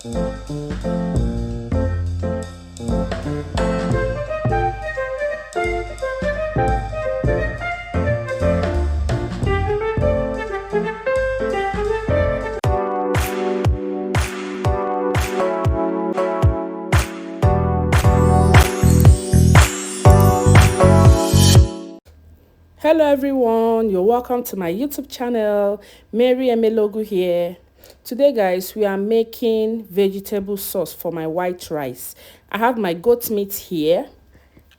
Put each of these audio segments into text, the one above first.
Hello everyone, you're welcome to my YouTube channel. Mary Emelogu here. Today guys, we are making vegetable sauce for my white rice. I have my goat meat here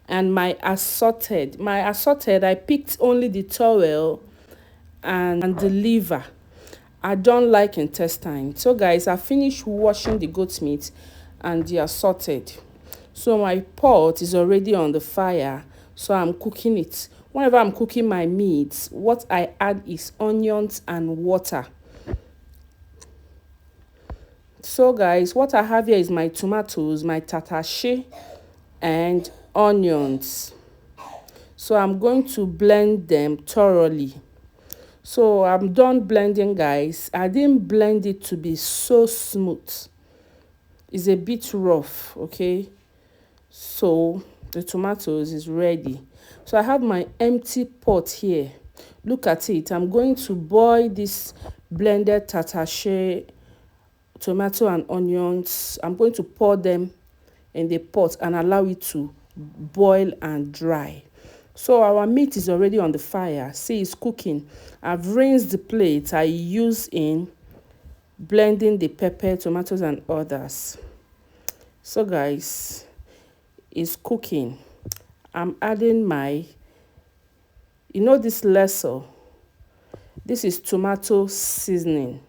and my assorted. I picked only the towel and the liver. I don't like intestine. So guys, I finished washing the goat meat and the assorted. So my pot is already on the fire. So I'm cooking it. Whenever I'm cooking my meat, what I add is onions and water. So guys, what I have here is my tomatoes, my tatashe, and onions. So I'm going to blend them thoroughly. So I'm done blending guys. I didn't blend it to be so smooth. It's a bit rough, okay? So the tomatoes is ready. So I have my empty pot here. Look at it. I'm going to boil this blended tatashe, tomato and onions. I'm going to pour them in the pot and allow it to boil and dry. So our meat is already on the fire. See, it's cooking. I've rinsed the plate I use in blending the pepper, tomatoes and others. So guys, it's cooking. I'm adding my, this lesser. This is tomato seasoning.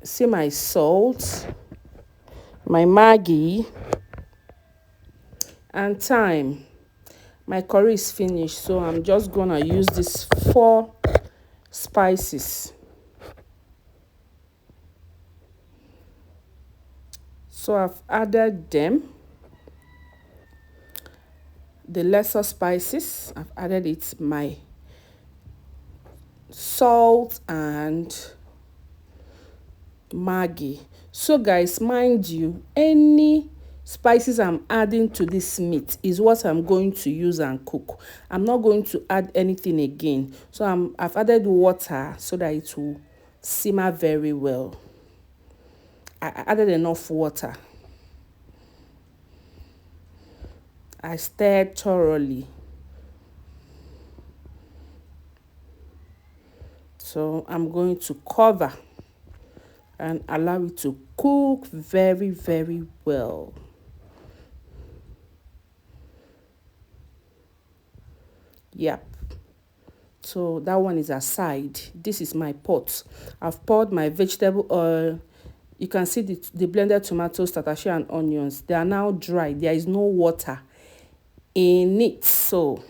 See my salt, my Maggi, and thyme. My curry is finished, so I'm just gonna use these 4 spices. So I've added them. The lesser spices, I've added it, my salt and Maggi. So guys, mind you, any spices I'm adding to this meat is what I'm going to use and cook. I'm not going to add anything again. So I've added water so that it will simmer very well. I added enough water. I stirred thoroughly. So I'm going to cover and allow it to cook very, very well. Yep. So that one is aside. This is my pot. I've poured my vegetable oil. You can see the blended tomatoes, tatashe and onions. They are now dry. There is no water in it. So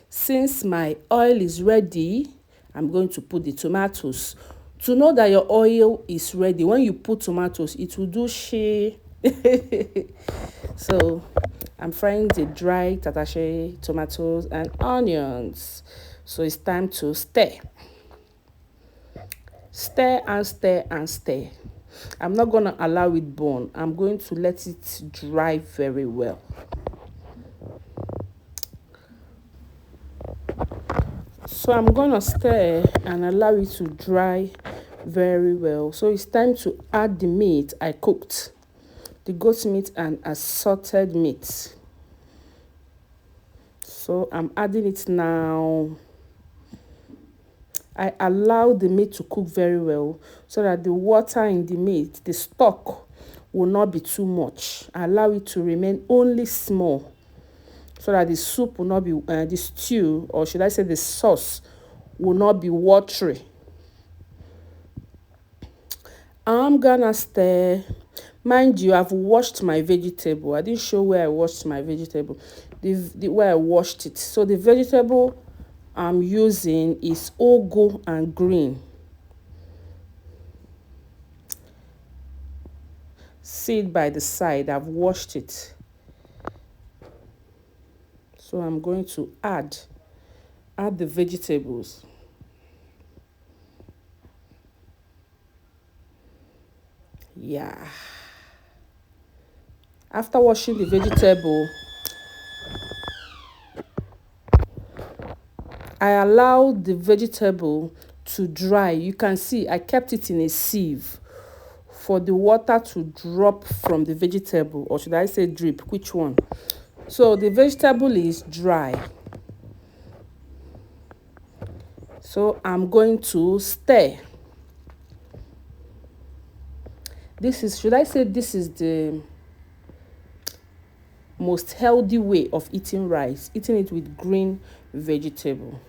since my oil is ready, I'm going to put the tomatoes. To know that your oil is ready, when you put tomatoes, it will do shea. So I'm frying the dry tatashe, tomatoes and onions. So it's time to stir. Stir and stir and stir. I'm not going to allow it burn. I'm going to let it dry very well. So I'm going to stir and allow it to dry very well. So it's time to add the meat I cooked. The goat meat and assorted meat. So I'm adding it now. I allow the meat to cook very well so that the water in the meat, the stock, will not be too much. I allow it to remain only small so that the soup will not be, the stew, or should I say the sauce, will not be watery. I'm gonna stir. Mind you, I've washed my vegetable. I didn't show where I washed my vegetable. Where I washed it. So the vegetable I'm using is ugu and green. See it by the side. I've washed it. So I'm going to add the vegetables. Yeah. After washing the vegetable, I allowed the vegetable to dry. You can see I kept it in a sieve for the water to drop from the vegetable, or should I say drip, which one? So the vegetable is dry. So I'm going to stir. This is, should I say this is the most healthy way of eating rice, eating it with green vegetable.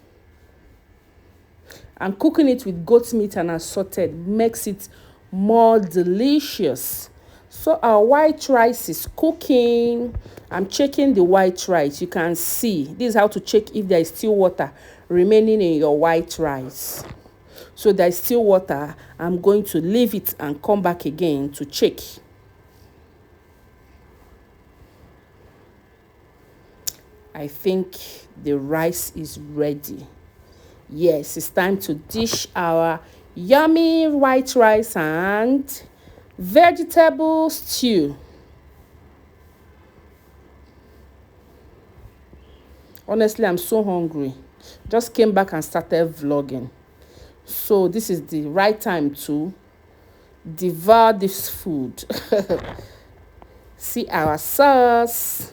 And cooking it with goat meat and assorted makes it more delicious. So our white rice is cooking. I'm checking the white rice. You can see this is how to check if there is still water remaining in your white rice. So there is still water. I'm going to leave it and come back again to check. I think the rice is ready. Yes, it's time to dish our yummy white rice and vegetable stew. Honestly, I'm so hungry. Just came back and started vlogging. So this is the right time to devour this food. See our sauce.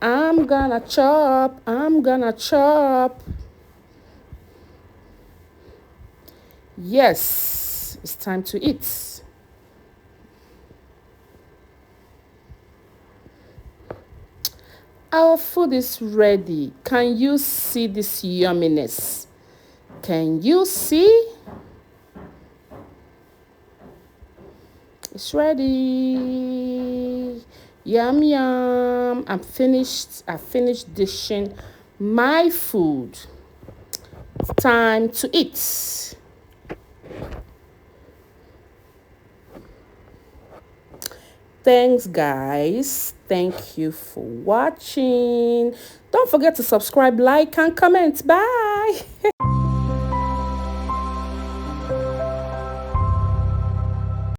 I'm gonna chop. Yes, it's time to eat. Our food is ready. Can you see this yumminess? Can you see? It's ready. Yum yum. I finished dishing my food. It's time to eat. Thanks, guys. Thank you for watching. Don't forget to subscribe, like, and comment. Bye.